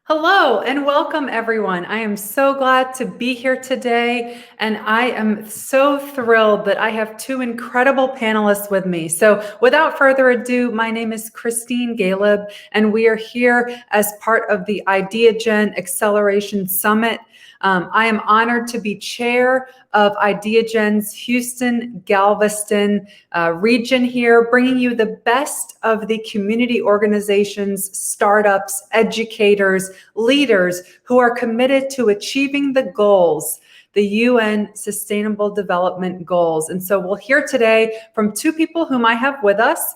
Hello and welcome, everyone. I am so glad to be here today, and I am so thrilled that I have two incredible panelists with me. So without further ado, my name is Christine Galib, and we are here as part of the Ideagen Acceleration Summit. I am honored to be chair of Ideagen's Houston-Galveston region here, bringing you the best of the community organizations, startups, educators, leaders who are committed to achieving the goals, the UN Sustainable Development Goals. And so we'll hear today from two people whom I have with us.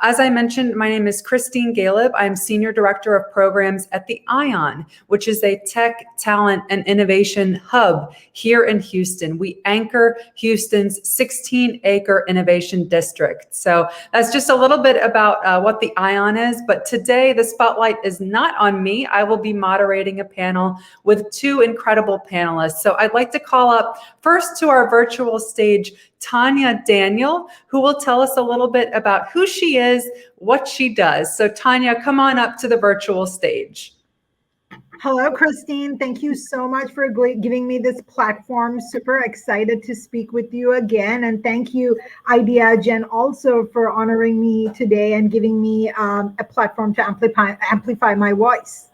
As I mentioned, my name is Christine Galib. I'm Senior Director of Programs at the ION, which is a tech, talent, and innovation hub here in Houston. We anchor Houston's 16-acre innovation district. So that's just a little bit about what the ION is. But today, the spotlight is not on me. I will be moderating a panel with two incredible panelists. So I'd like to call up first to our virtual stage, Tanya Daniel, who will tell us a little bit about who she is, what she does. So Tanya, come on up to the virtual stage. Hello, Christine. Thank you so much for giving me this platform. Super excited to speak with you again. And thank you, Ideagen, also for honoring me today and giving me a platform to amplify my voice.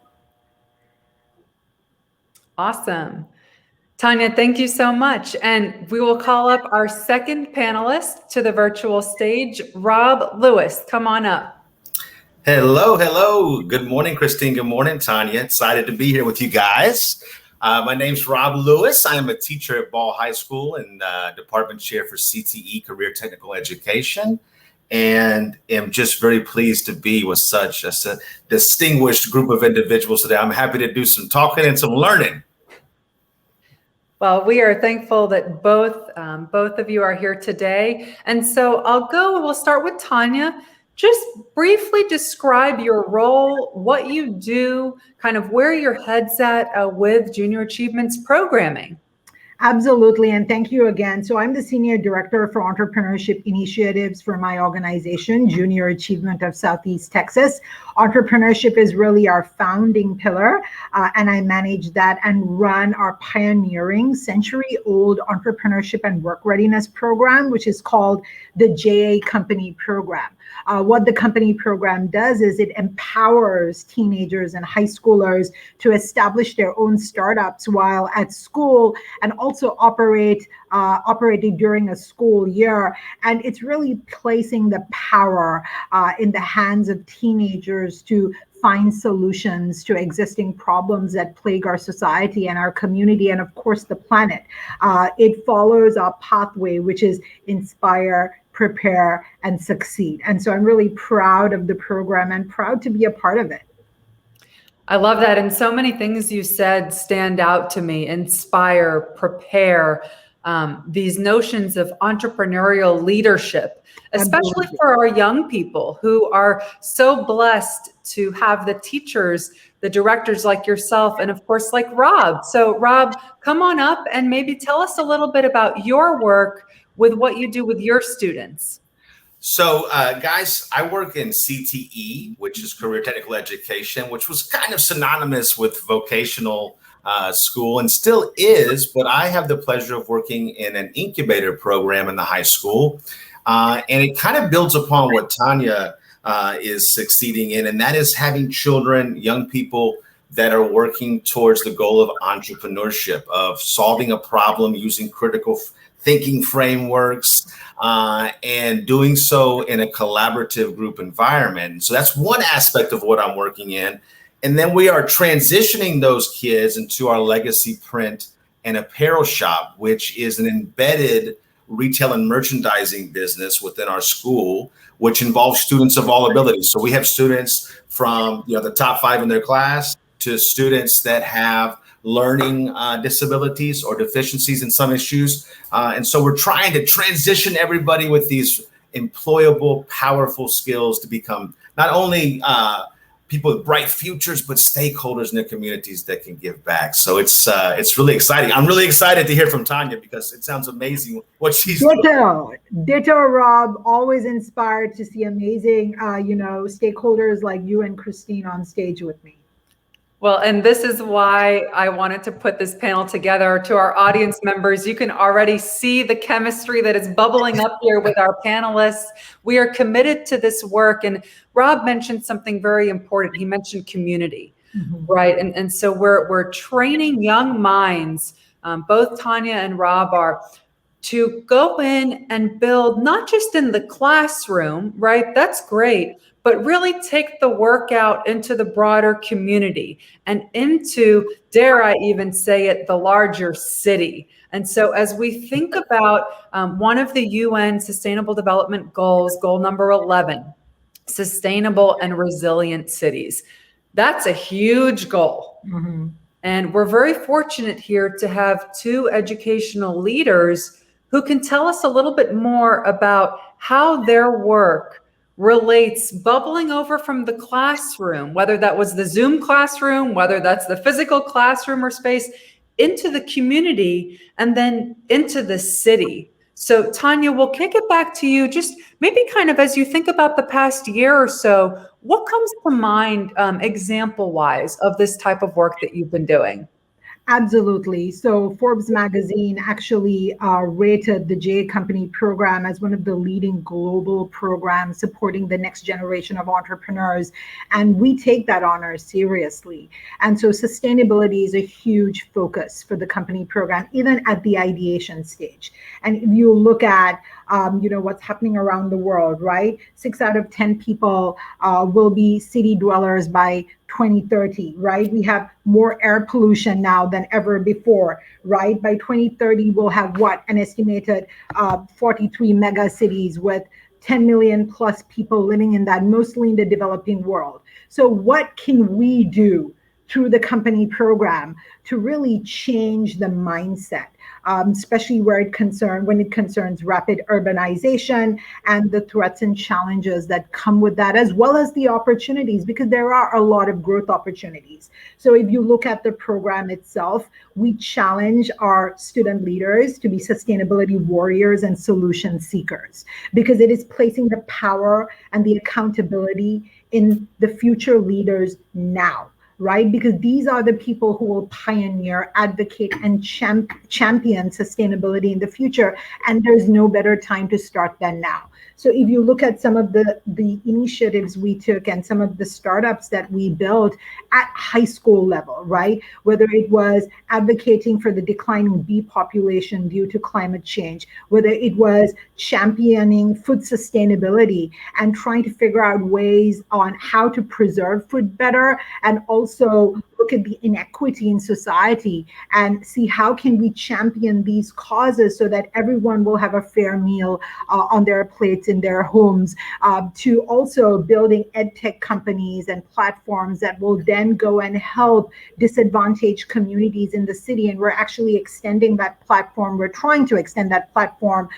Awesome. Tanya, thank you so much. And we will call up our second panelist to the virtual stage, Rob Lewis. Come on up. Hello. Good morning, Christine. Good morning, Tanya. Excited to be here with you guys. My name's Rob Lewis. I am a teacher at Ball High School and department chair for CTE, Career Technical Education, and am just very pleased to be with such a distinguished group of individuals today. I'm happy to do some talking and some learning. Well, we are thankful that both of you are here today. And so we'll start with Tanya. Just briefly describe your role, what you do, kind of where your head's at with Junior Achievements programming. Absolutely, and thank you again. So I'm the Senior Director for Entrepreneurship Initiatives for my organization, Junior Achievement of Southeast Texas. Entrepreneurship is really our founding pillar, and I manage that and run our pioneering century-old entrepreneurship and work readiness program, which is called the JA Company Program. What the company program does is it empowers teenagers and high schoolers to establish their own startups while at school and also operating during a school year. And it's really placing the power in the hands of teenagers to find solutions to existing problems that plague our society and our community and, of course, the planet. It follows a pathway, which is inspire, prepare, and succeed. And so I'm really proud of the program and proud to be a part of it. I love that. And so many things you said stand out to me: inspire, prepare, these notions of entrepreneurial leadership, especially for our young people who are so blessed to have the teachers, the directors like yourself, and of course, like Rob. So Rob, come on up and maybe tell us a little bit about your work with what you do with your students. So, guys, I work in CTE, which is Career Technical Education, which was kind of synonymous with vocational school and still is, but I have the pleasure of working in an incubator program in the high school. And it kind of builds upon what Tanya is succeeding in, and that is having children, young people that are working towards the goal of entrepreneurship, of solving a problem using critical thinking frameworks, and doing so in a collaborative group environment. So that's one aspect of what I'm working in. And then we are transitioning those kids into our legacy print and apparel shop, which is an embedded retail and merchandising business within our school, which involves students of all abilities. So we have students from the top 5 in their class to students that have learning disabilities or deficiencies in some issues. And so we're trying to transition everybody with these employable, powerful skills to become not only people with bright futures, but stakeholders in their communities that can give back. So it's really exciting. I'm really excited to hear from Tanya because it sounds amazing what she's doing. Ditto, Rob. Always inspired to see amazing, stakeholders like you and Christine on stage with me. Well, and this is why I wanted to put this panel together. To our audience members, you can already see the chemistry that is bubbling up here with our panelists. We are committed to this work. And Rob mentioned something very important. He mentioned community, right? And so we're training young minds, both Tanya and Rob are, to go in and build not just in the classroom, right? That's great, but really take the work out into the broader community and into, dare I even say it, the larger city. And so as we think about one of the UN Sustainable Development Goals, goal number 11, sustainable and resilient cities, that's a huge goal. And we're very fortunate here to have two educational leaders who can tell us a little bit more about how their work relates, bubbling over from the classroom, whether that was the Zoom classroom, whether that's the physical classroom or space, into the community and then into the city. So Tanya, we'll kick it back to you. Just maybe kind of as you think about the past year or so, what comes to mind example-wise of this type of work that you've been doing? Absolutely. So Forbes magazine actually rated the J Company program as one of the leading global programs supporting the next generation of entrepreneurs. And we take that honor seriously. And so sustainability is a huge focus for the company program, even at the ideation stage. And if you look at what's happening around the world, right? 6 out of 10 people will be city dwellers by 2030, right? We have more air pollution now than ever before, right? By 2030, we'll have an estimated 43 mega cities with 10 million plus people living in that, mostly in the developing world. So what can we do through the company program to really change the mindset? Especially when it concerns rapid urbanization and the threats and challenges that come with that, as well as the opportunities, because there are a lot of growth opportunities. So if you look at the program itself, we challenge our student leaders to be sustainability warriors and solution seekers, because it is placing the power and the accountability in the future leaders now. Right? Because these are the people who will pioneer, advocate, and champion sustainability in the future. And there's no better time to start than now. So if you look at some of the initiatives we took and some of the startups that we built at high school level, right? Whether it was advocating for the declining bee population due to climate change, whether it was championing food sustainability and trying to figure out ways on how to preserve food better, and also look at the inequity in society and see how can we champion these causes so that everyone will have a fair meal on their plates in their homes, to also building edtech companies and platforms that will then go and help disadvantaged communities in the city. And we're actually extending that platform. We're trying to extend that platform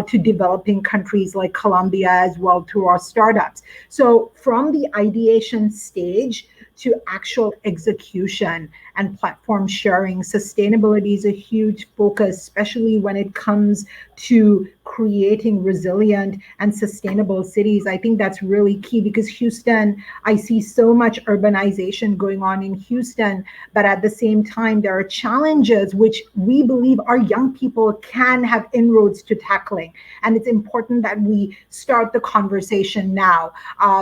to developing countries like Colombia as well through our startups. So from the ideation stage to actual execution and platform sharing, sustainability is a huge focus, especially when it comes to creating resilient and sustainable cities. I think that's really key, because Houston, I see so much urbanization going on in Houston, but at the same time, there are challenges which we believe our young people can have inroads to tackling. And it's important that we start the conversation now.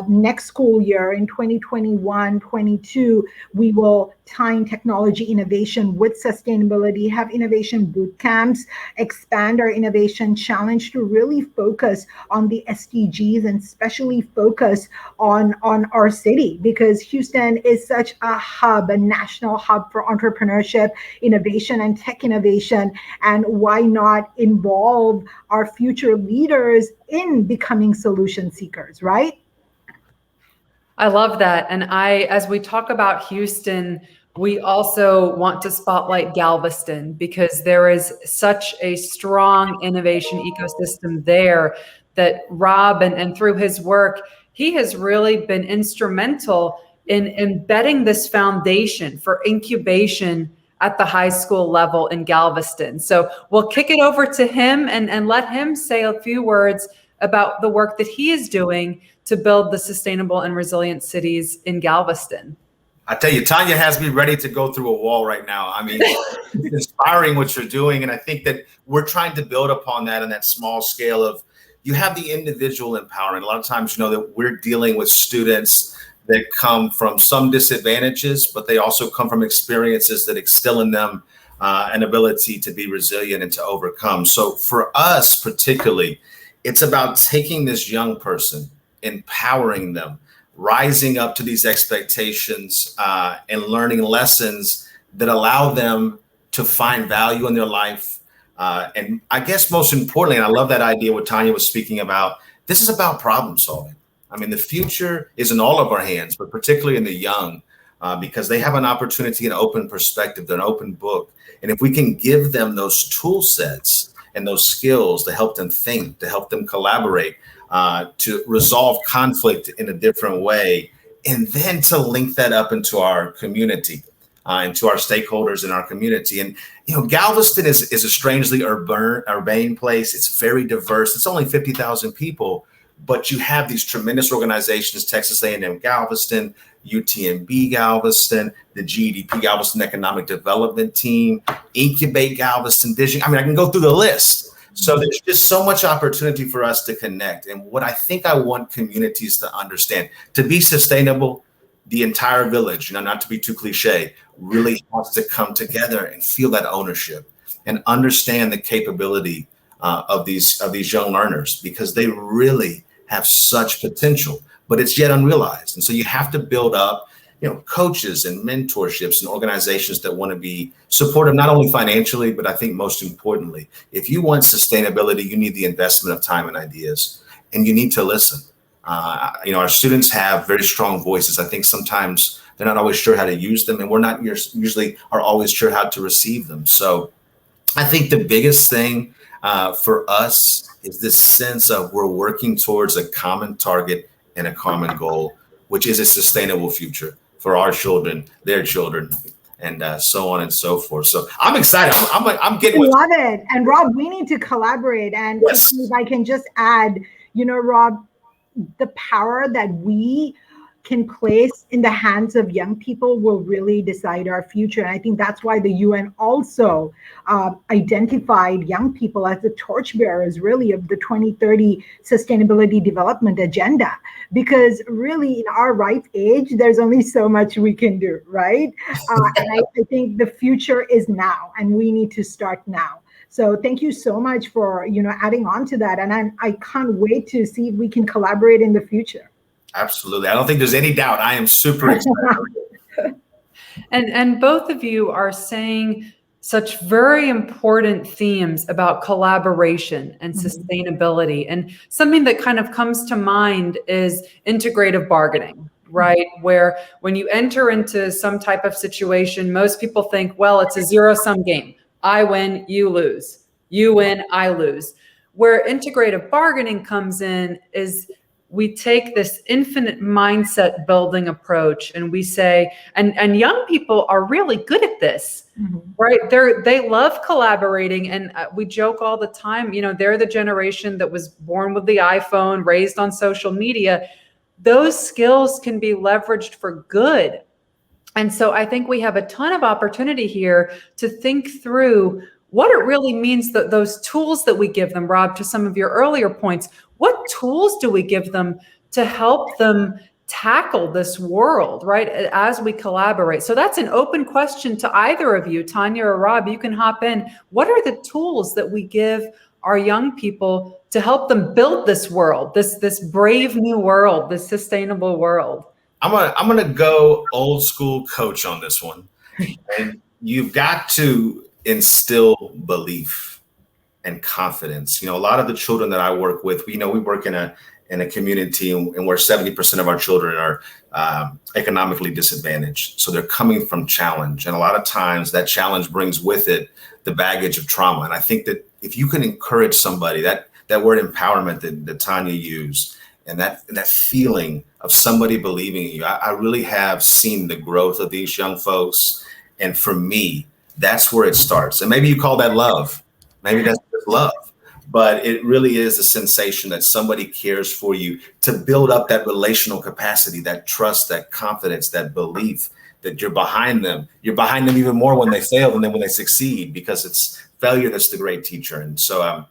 Next school year in 2021-22, we will tying technology innovation with sustainability, have innovation boot camps, expand our innovation challenge to really focus on the SDGs and especially focus on our city, because Houston is such a hub, a national hub for entrepreneurship, innovation, and tech innovation. And why not involve our future leaders in becoming solution seekers, right? I love that. And as we talk about Houston, we also want to spotlight Galveston, because there is such a strong innovation ecosystem there that Rob, and through his work, he has really been instrumental in embedding this foundation for incubation at the high school level in Galveston. So we'll kick it over to him and let him say a few words about the work that he is doing to build the sustainable and resilient cities in Galveston. I tell you, Tanya has me ready to go through a wall right now. I mean, it's inspiring what you're doing. And I think that we're trying to build upon that in that small scale of, you have the individual empowerment. A lot of times, that we're dealing with students that come from some disadvantages, but they also come from experiences that instill in them an ability to be resilient and to overcome. So for us particularly, it's about taking this young person, empowering them, rising up to these expectations and learning lessons that allow them to find value in their life. And I guess most importantly, and I love that idea what Tanya was speaking about, this is about problem solving. I mean, the future is in all of our hands, but particularly in the young, because they have an opportunity, an open perspective, they're an open book. And if we can give them those tool sets and those skills to help them think, to help them collaborate, to resolve conflict in a different way, and then to link that up into our community, into our stakeholders in our community. And, Galveston is a strangely urbane place. It's very diverse. It's only 50,000 people, but you have these tremendous organizations, Texas A&M Galveston, UTMB Galveston, the GEDP Galveston Economic Development Team, Incubate Galveston, Vision. I mean, I can go through the list. So there's just so much opportunity for us to connect. And what I think I want communities to understand, to be sustainable, the entire village, not to be too cliche, really has to come together and feel that ownership and understand the capability of these young learners, because they really have such potential, but it's yet unrealized. And so you have to build up, coaches and mentorships and organizations that want to be supportive, not only financially, but I think most importantly, if you want sustainability, you need the investment of time and ideas, and you need to listen. Our students have very strong voices. I think sometimes they're not always sure how to use them, and we're not usually are always sure how to receive them. So I think the biggest thing for us is this sense of we're working towards a common target and a common goal, which is a sustainable future for our children, their children, and so on and so forth. So I'm excited. I'm getting. I love it. And Rob, we need to collaborate. And yes. If I can just add, Rob, the power that we can place in the hands of young people will really decide our future. And I think that's why the UN also identified young people as the torchbearers really of the 2030 Sustainability Development Agenda, because really in our ripe age, there's only so much we can do, right? And I think the future is now, and we need to start now. So thank you so much for, adding on to that. And I can't wait to see if we can collaborate in the future. Absolutely. I don't think there's any doubt. I am super excited. And both of you are saying such very important themes about collaboration and sustainability. And something that kind of comes to mind is integrative bargaining, right? Where when you enter into some type of situation, most people think, well, it's a zero-sum game. I win, you lose. You win, I lose. Where integrative bargaining comes in is we take this infinite mindset building approach and we say, and young people are really good at this, right? They love collaborating. And we joke all the time, they're the generation that was born with the iPhone, raised on social media. Those skills can be leveraged for good. And so I think we have a ton of opportunity here to think through what it really means, that those tools that we give them. Rob, to some of your earlier points, what tools do we give them to help them tackle this world, right, as we collaborate? So that's an open question to either of you, Tanya or Rob. You can hop in. What are the tools that we give our young people to help them build this world, this brave new world, this sustainable world? I'm gonna go old school coach on this one. And you've got to instill belief and confidence. A lot of the children that I work with, we work in a community and where 70% of our children are economically disadvantaged. So they're coming from challenge. And a lot of times that challenge brings with it the baggage of trauma. And I think that if you can encourage somebody, that word empowerment that Tanya used, and that feeling of somebody believing in you, I really have seen the growth of these young folks. And for me, that's where it starts. And maybe you call that love. Maybe that's just love. But it really is a sensation that somebody cares for you, to build up that relational capacity, that trust, that confidence, that belief, that you're behind them. You're behind them even more when they fail than when they succeed, because it's failure that's the great teacher. And so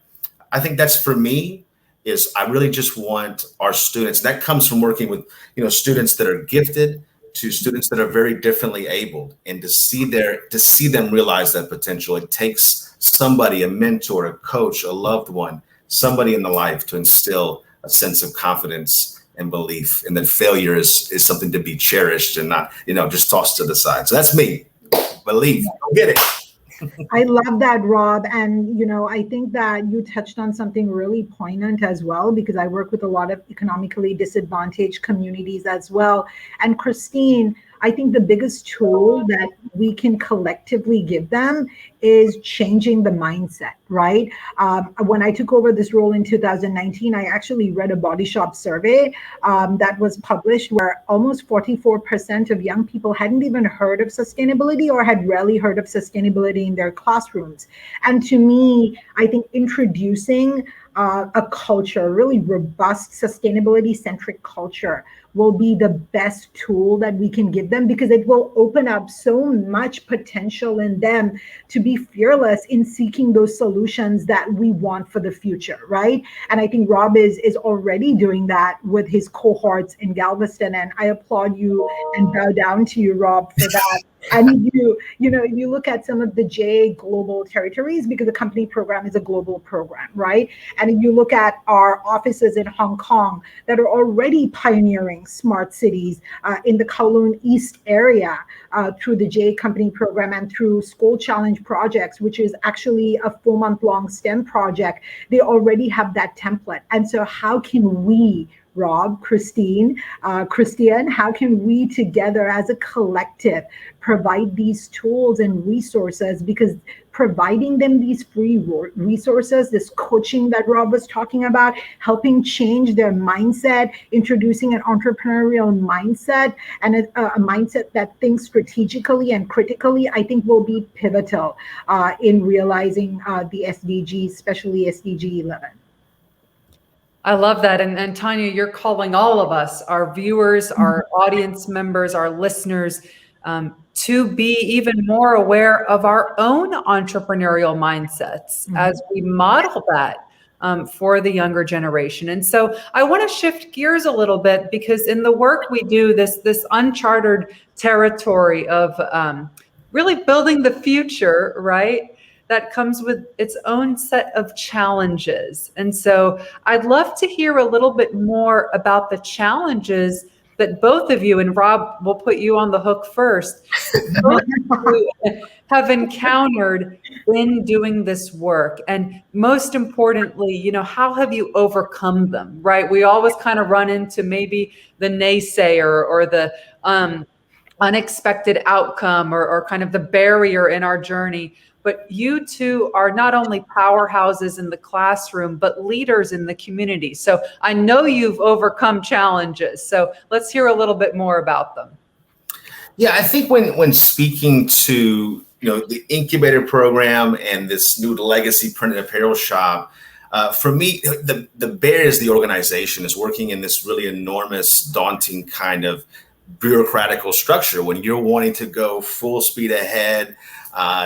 I think that's, for me, is I really just want our students, that comes from working with, students that are gifted to students that are very differently abled, and to see them realize that potential. It takes somebody, a mentor, a coach, a loved one, somebody in the life to instill a sense of confidence and belief, and that failure is something to be cherished and not, just tossed to the side. So that's me. Believe. Go get it. I love that, Rob. And, I think that you touched on something really poignant as well, because I work with a lot of economically disadvantaged communities as well. And Christine, I think the biggest tool that we can collectively give them is changing the mindset, right? When I took over this role in 2019, I actually read a Body Shop survey that was published, where almost 44% of young people hadn't even heard of sustainability, or had rarely heard of sustainability in their classrooms. And to me, I think introducing a culture, a really robust, sustainability-centric culture, will be the best tool that we can give them, because it will open up so much potential in them to be fearless in seeking those solutions that we want for the future, right? And I think Rob is already doing that with his cohorts in Galveston, and I applaud you and bow down to you, Rob, for that. And if you look at some of the J global territories, because the company program is a global program, right? And if you look at our offices in Hong Kong that are already pioneering smart cities in the Kowloon East area through the J company program and through School Challenge projects, which is actually a 4-month-long STEM project, they already have that template. And so how can we, Rob, Christian, how can we together as a collective provide these tools and resources? Because providing them these free resources, this coaching that Rob was talking about, helping change their mindset, introducing an entrepreneurial mindset, and a mindset that thinks strategically and critically, I think will be pivotal in realizing the SDGs, especially SDG 11. I love that. And Tanya, you're calling all of us, our viewers, our audience members, our listeners, to be even more aware of our own entrepreneurial mindsets as we model that for the younger generation. And so I want to shift gears a little bit, because in the work we do, this uncharted territory of really building the future, right? That comes with its own set of challenges. And so I'd love to hear a little bit more about the challenges that both of you, and Rob, will put you on the hook first, both of you have encountered in doing this work. And most importantly, how have you overcome them, right? We always kind of run into maybe the naysayer or the unexpected outcome or kind of the barrier in our journey. But you two are not only powerhouses in the classroom, but leaders in the community. So I know you've overcome challenges. So let's hear a little bit more about them. Yeah, I think when speaking to the Incubator program and this new legacy printed apparel shop, for me, the bear is the organization, is working in this really enormous, daunting kind of bureaucratical structure. When you're wanting to go full speed ahead,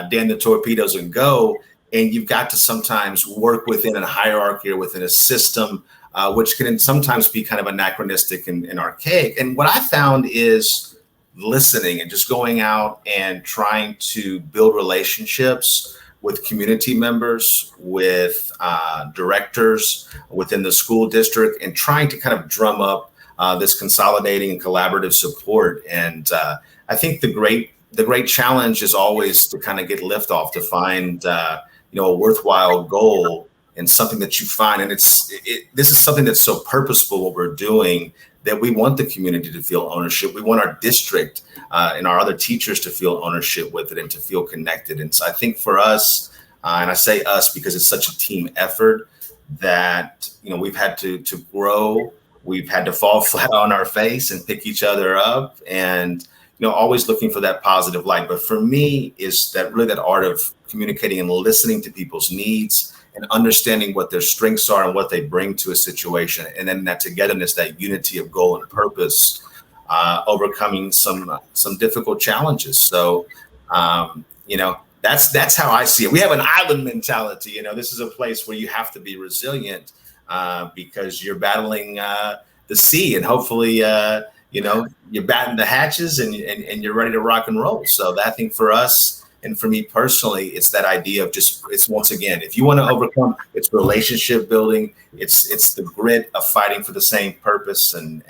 damn the torpedoes and go, and you've got to sometimes work within a hierarchy or within a system, which can sometimes be kind of anachronistic and archaic. And what I found is listening and just going out and trying to build relationships with community members, with directors within the school district, and trying to kind of drum up this consolidating and collaborative support. And I think the great challenge is always to kind of get liftoff, to find a worthwhile goal and something that you find. And this is something that's so purposeful, what we're doing, that we want the community to feel ownership. We want our district and our other teachers to feel ownership with it and to feel connected. And so I think for us, and I say us because it's such a team effort, that we've had to grow. We've had to fall flat on our face and pick each other up, and always looking for that positive light. But for me, is that art of communicating and listening to people's needs and understanding what their strengths are and what they bring to a situation. And then that togetherness, that unity of goal and purpose, overcoming some difficult challenges. So, that's how I see it. We have an island mentality. This is a place where you have to be resilient because you're battling the sea, and hopefully, you're batting the hatches and you're ready to rock and roll. So I think for us, and for me personally, it's that idea of it's once again, if you want to overcome, it's relationship building. It's the grit of fighting for the same purpose and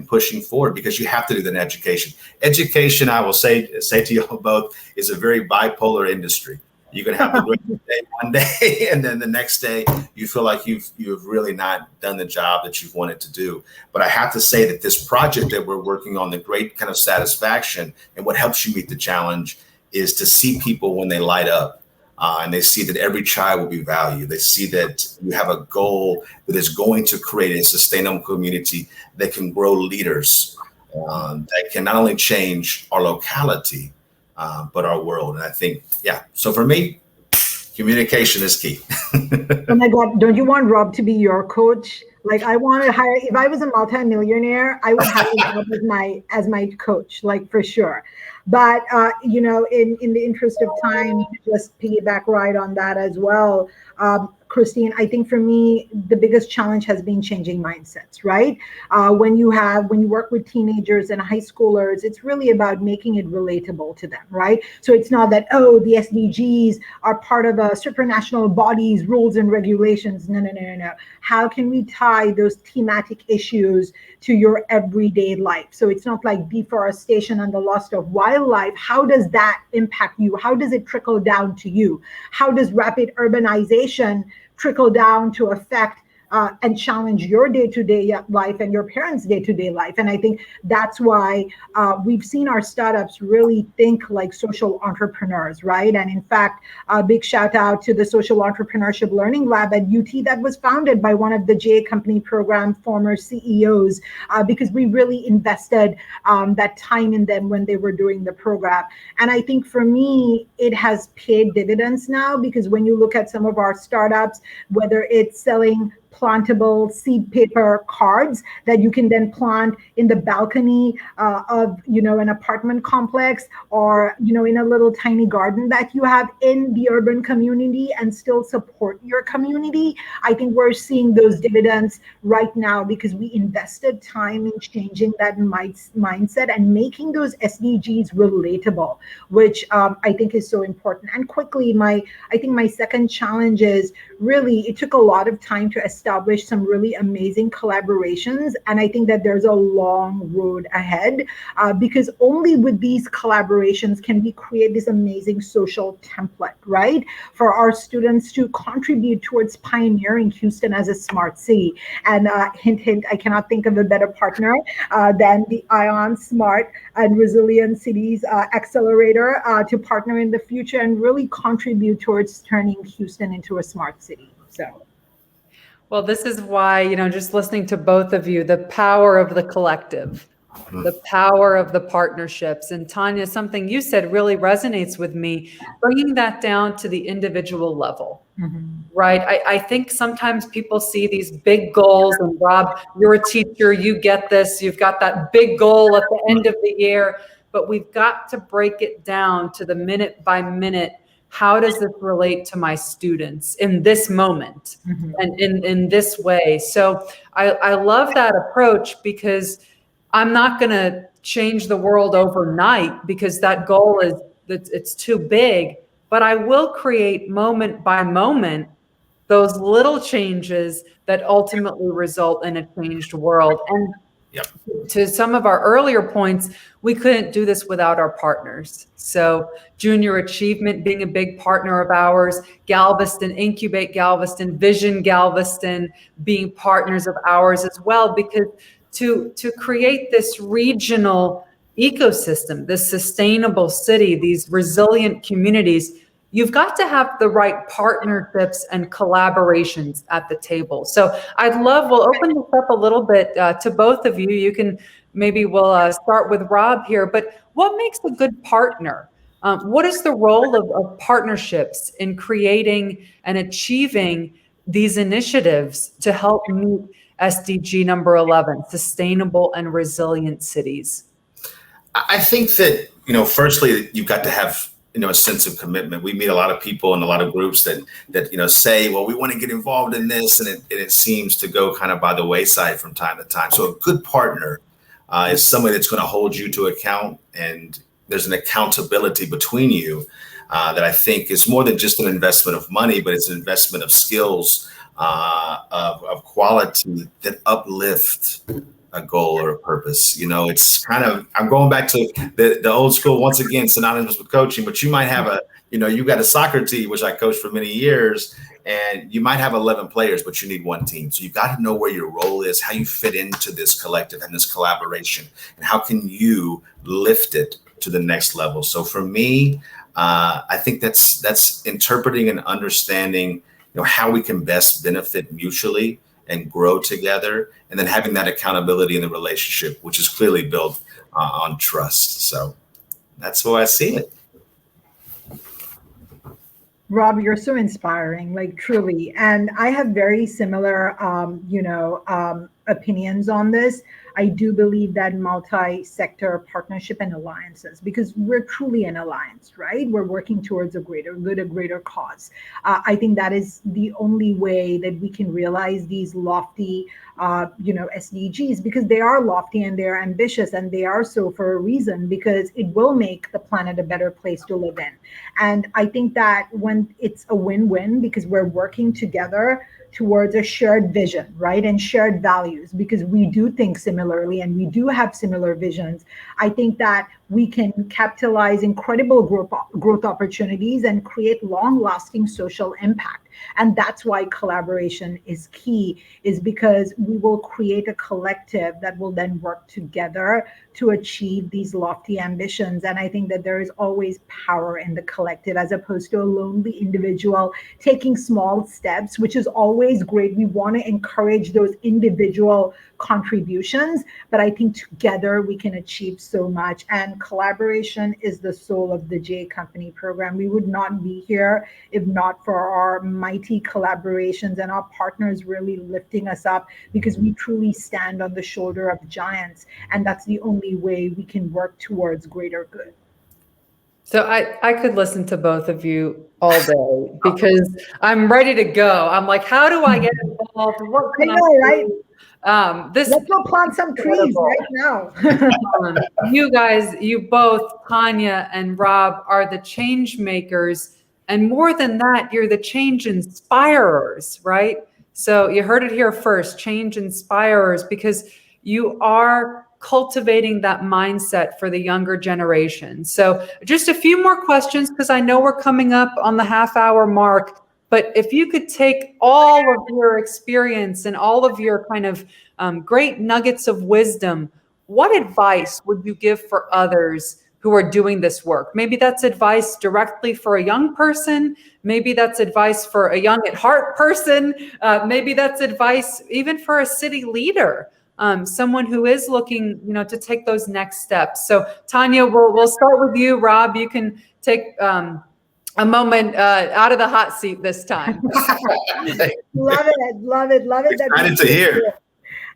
pushing forward, because you have to do that in education. Education, I will say to you both, is a very bipolar industry. You can have a great day one day, and then the next day you feel like you've really not done the job that you've wanted to do. But I have to say that this project that we're working on, the great kind of satisfaction and what helps you meet the challenge is to see people when they light up and they see that every child will be valued. They see that you have a goal that is going to create a sustainable community that can grow leaders that can not only change our locality, but our world. And I think, so for me, communication is key. Oh my God, don't you want Rob to be your coach? Like, I want to hire, if I was a multimillionaire, I would hire Rob as my coach, like, for sure. But, in the interest of time, just piggyback right on that as well. Christine, I think for me, the biggest challenge has been changing mindsets, right? When you work with teenagers and high schoolers, it's really about making it relatable to them, right? So it's not that, the SDGs are part of a supranational body's rules and regulations. No. How can we tie those thematic issues to your everyday life? So it's not like deforestation and the loss of wildlife. How does that impact you? How does it trickle down to you? How does rapid urbanization trickle down to affect and challenge your day-to-day life and your parents' day-to-day life? And I think that's why we've seen our startups really think like social entrepreneurs, right? And in fact, a big shout out to the Social Entrepreneurship Learning Lab at UT that was founded by one of the J Company program former CEOs, because we really invested that time in them when they were doing the program. And I think for me, it has paid dividends now, because when you look at some of our startups, whether it's selling plantable seed paper cards that you can then plant in the balcony of an apartment complex, or in a little tiny garden that you have in the urban community, and still support your community. I think we're seeing those dividends right now because we invested time in changing that mindset and making those SDGs relatable, which I think is so important. And quickly, I think my second challenge is really, it took a lot of time to establish some really amazing collaborations. And I think that there's a long road ahead because only with these collaborations can we create this amazing social template, right? For our students to contribute towards pioneering Houston as a smart city. And hint, hint, I cannot think of a better partner than the ION Smart and Resilient Cities Accelerator to partner in the future and really contribute towards turning Houston into a smart city. So, well, this is why, just listening to both of you, the power of the collective, the power of the partnerships. And Tanya, something you said really resonates with me, bringing that down to the individual level, right? I think sometimes people see these big goals, and Rob, you're a teacher, you get this, you've got that big goal at the end of the year, but we've got to break it down to the minute by minute. How does this relate to my students in this moment and in this way? So I love that approach, because I'm not going to change the world overnight, because that goal it's too big, but I will create moment by moment those little changes that ultimately result in a changed world. And to some of our earlier points, we couldn't do this without our partners. So Junior Achievement being a big partner of ours, Galveston, Incubate Galveston, Vision Galveston being partners of ours as well, because to create this regional ecosystem, this sustainable city, these resilient communities, you've got to have the right partnerships and collaborations at the table. So we'll open this up a little bit to both of you. We'll start with Rob here, but what makes a good partner? What is the role of partnerships in creating and achieving these initiatives to help meet SDG number 11, sustainable and resilient cities? I think that, firstly, you've got to have, a sense of commitment. We meet a lot of people and a lot of groups that say, well, we want to get involved in this. And it seems to go kind of by the wayside from time to time. So a good partner is somebody that's going to hold you to account, and there's an accountability between you that I think is more than just an investment of money, but it's an investment of skills, of quality that uplift a goal or a purpose. It's kind of, I'm going back to the old school, once again, synonymous with coaching, but you might have you've got a soccer team, which I coached for many years, and you might have 11 players, but you need one team. So you've got to know where your role is, how you fit into this collective and this collaboration, and how can you lift it to the next level. So for me, I think that's interpreting and understanding, how we can best benefit mutually and grow together, and then having that accountability in the relationship, which is clearly built on trust. So that's how I see it. Rob, you're so inspiring, like truly. And I have very similar, opinions on this. I do believe that multi-sector partnership and alliances, because we're truly an alliance, right? We're working towards a greater good, a greater cause. I think that is the only way that we can realize these lofty, SDGs, because they are lofty and they're ambitious, and they are so for a reason, because it will make the planet a better place to live in. And I think that when it's a win-win, because we're working together towards a shared vision, right? And shared values, because we do think similarly and we do have similar visions. I think that we can capitalize incredible growth opportunities and create long-lasting social impact. And that's why collaboration is key, is because we will create a collective that will then work together to achieve these lofty ambitions. And I think that there is always power in the collective, as opposed to a lonely individual taking small steps, which is always great. We want to encourage those individual contributions, but I think together we can achieve so much. And collaboration is the soul of the J Company program. We would not be here if not for our mighty collaborations and our partners really lifting us up, because we truly stand on the shoulder of giants, and that's the only way we can work towards greater good. So I could listen to both of you all day, because I'm ready to go. I'm like, how do I get involved? What can I know, right? Let's go plant some trees right now. You guys, you both, Tanya and Rob, are the change makers. And more than that, you're the change inspirers, right? So you heard it here first, change inspirers, because you are cultivating that mindset for the younger generation. So just a few more questions, because I know we're coming up on the half-hour mark. But if you could take all of your experience and all of your kind of great nuggets of wisdom, what advice would you give for others who are doing this work? Maybe that's advice directly for a young person. Maybe that's advice for a young at heart person. Maybe that's advice even for a city leader, someone who is looking, to take those next steps. So Tanya, we'll start with you. Rob, you can take a moment out of the hot seat this time. Love it. Excited to hear.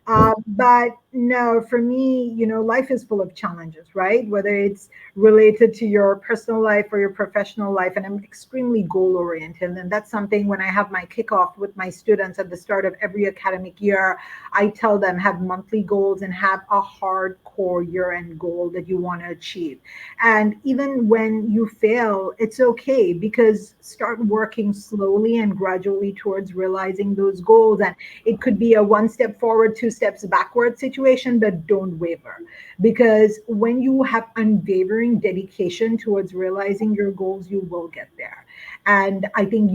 But no, for me, life is full of challenges, right? Whether it's related to your personal life or your professional life. And I'm extremely goal oriented. And that's something when I have my kickoff with my students at the start of every academic year, I tell them have monthly goals and have a hardcore year-end goal that you want to achieve. And even when you fail, it's okay, because start working slowly and gradually towards realizing those goals. And it could be a 1 step forward, 2 steps backward situation, but don't waver. Because when you have unwavering dedication towards realizing your goals, you will get there. And I think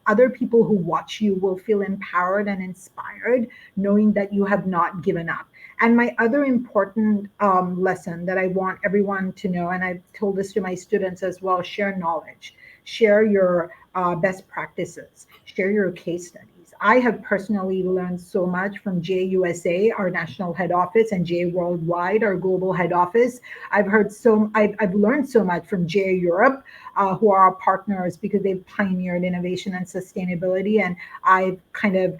other people who watch you will feel empowered and inspired, knowing that you have not given up. And my other important lesson that I want everyone to know, and I've told this to my students as well, share knowledge, share your best practices, share your case studies. I have personally learned so much from JUSA, our national head office, and J Worldwide, our global head office. I've learned so much from J Europe, who are our partners because they've pioneered innovation and sustainability. And I've kind of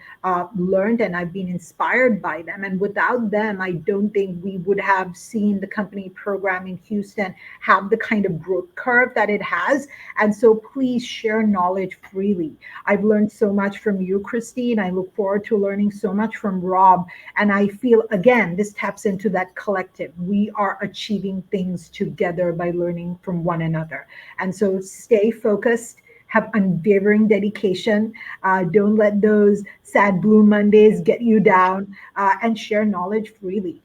learned and I've been inspired by them. And without them, I don't think we would have seen the company program in Houston have the kind of growth curve that it has. And so please share knowledge freely. I've learned so much from you, Christine. I look forward to learning so much from Rob. And I feel, again, this taps into that collective. We are achieving things together by learning from one another. And so stay focused, have unwavering dedication. Don't let those sad blue Mondays get you down, and share knowledge freely.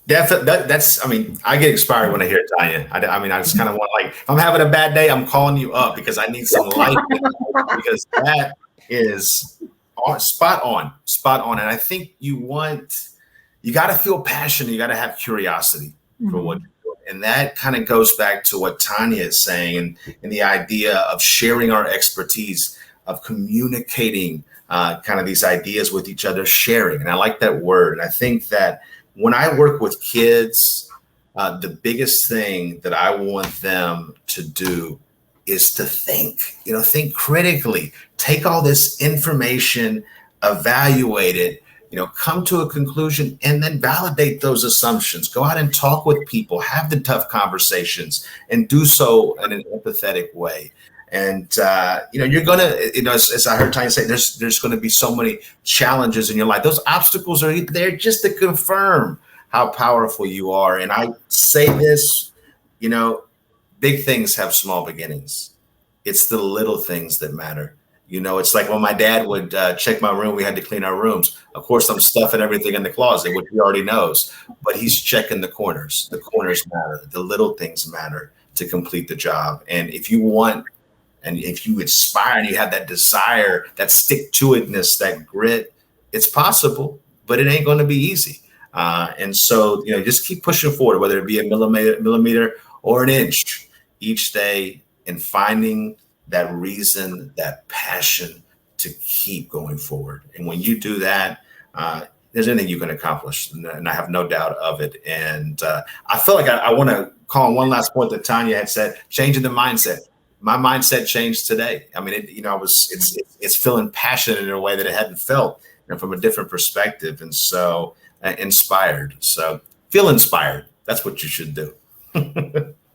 That's, I mean, I get inspired when I hear Tanya. I mean, I just kind of want, like, if I'm having a bad day, I'm calling you up because I need some life because that is spot on. And I think you got to feel passionate. You got to have curiosity for what you're doing. And that kind of goes back to what Tanya is saying and the idea of sharing our expertise, of communicating kind of these ideas with each other, sharing. And I like that word. And I think that when I work with kids, the biggest thing that I want them to do is to think critically, take all this information, evaluate it, come to a conclusion, and then validate those assumptions. Go out and talk with people, have the tough conversations, and do so in an empathetic way. And, you're going to, as I heard Tanya say, there's going to be so many challenges in your life. Those obstacles are there just to confirm how powerful you are. And I say this, big things have small beginnings. It's the little things that matter. It's like when my dad would check my room, we had to clean our rooms. Of course, I'm stuffing everything in the closet, which he already knows, but he's checking the corners. The corners matter. The little things matter to complete the job. And if you want, and if you aspire and you have that desire, that stick-to-itness, that grit, it's possible, but it ain't going to be easy. And so, just keep pushing forward, whether it be a millimeter or an inch each day, and finding that reason, that passion to keep going forward. And when you do that, there's anything you can accomplish, and I have no doubt of it. And I feel like I want to call on one last point that Tanya had said, changing the mindset. My mindset changed today. I mean, it's feeling passionate in a way that it hadn't felt, from a different perspective. And so inspired. So feel inspired. That's what you should do.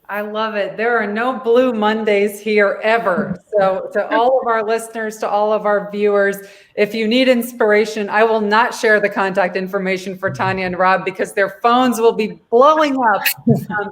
I love it. There are no blue Mondays here ever. So to all of our listeners, to all of our viewers, if you need inspiration, I will not share the contact information for Tanya and Rob because their phones will be blowing up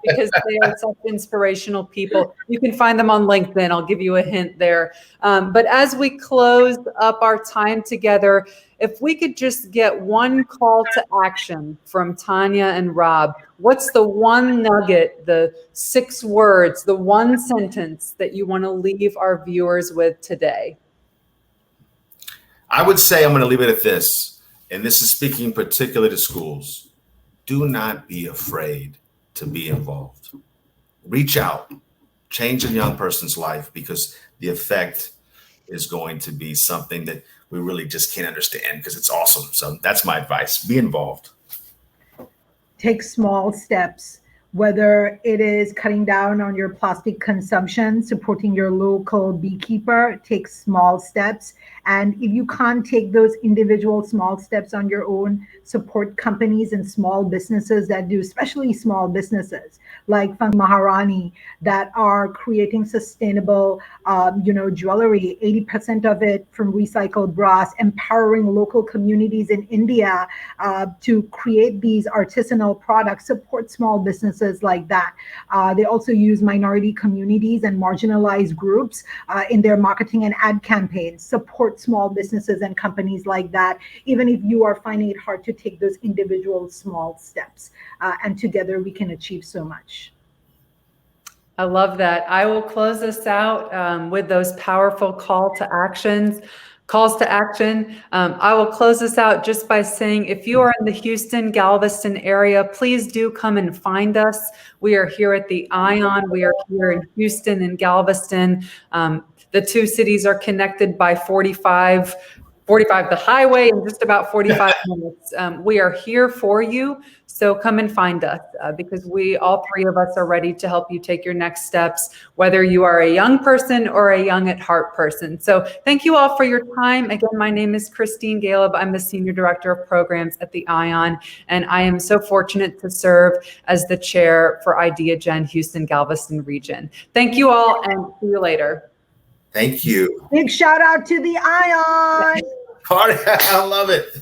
because they are such inspirational people. You can find them on LinkedIn. I'll give you a hint there. But as we close up our time together, if we could just get one call to action from Tanya and Rob, what's the one nugget, the 6 words, the one sentence that you want to leave our viewers with today? I would say I'm going to leave it at this, and this is speaking particularly to schools. Do not be afraid to be involved. Reach out, change a young person's life, because the effect is going to be something that we really just can't understand because it's awesome. So that's my advice. Be involved. Take small steps, whether it is cutting down on your plastic consumption, supporting your local beekeeper. Take small steps. And if you can't take those individual small steps on your own, support companies and small businesses that do, especially small businesses like Fang Maharani that are creating sustainable, jewelry, 80% of it from recycled brass, empowering local communities in India to create these artisanal products. Support small businesses like that. They also use minority communities and marginalized groups in their marketing and ad campaigns. Support small businesses and companies like that, even if you are finding it hard to take those individual small steps. And together we can achieve so much. I love that. I will close this out with those powerful calls to action. I will close this out just by saying, if you are in the Houston-Galveston area, please do come and find us. We are here at the Ion. We are here in Houston and Galveston. The 2 cities are connected by 45 45 the highway in just about 45 minutes. We are here for you. So come and find us because all three of us are ready to help you take your next steps, whether you are a young person or a young at heart person. So thank you all for your time. Again, my name is Christine Galeb. I'm the Senior Director of Programs at the ION, and I am so fortunate to serve as the chair for Ideagen Houston-Galveston region. Thank you all and see you later. Thank you. Big shout out to the ION. Party. I love it.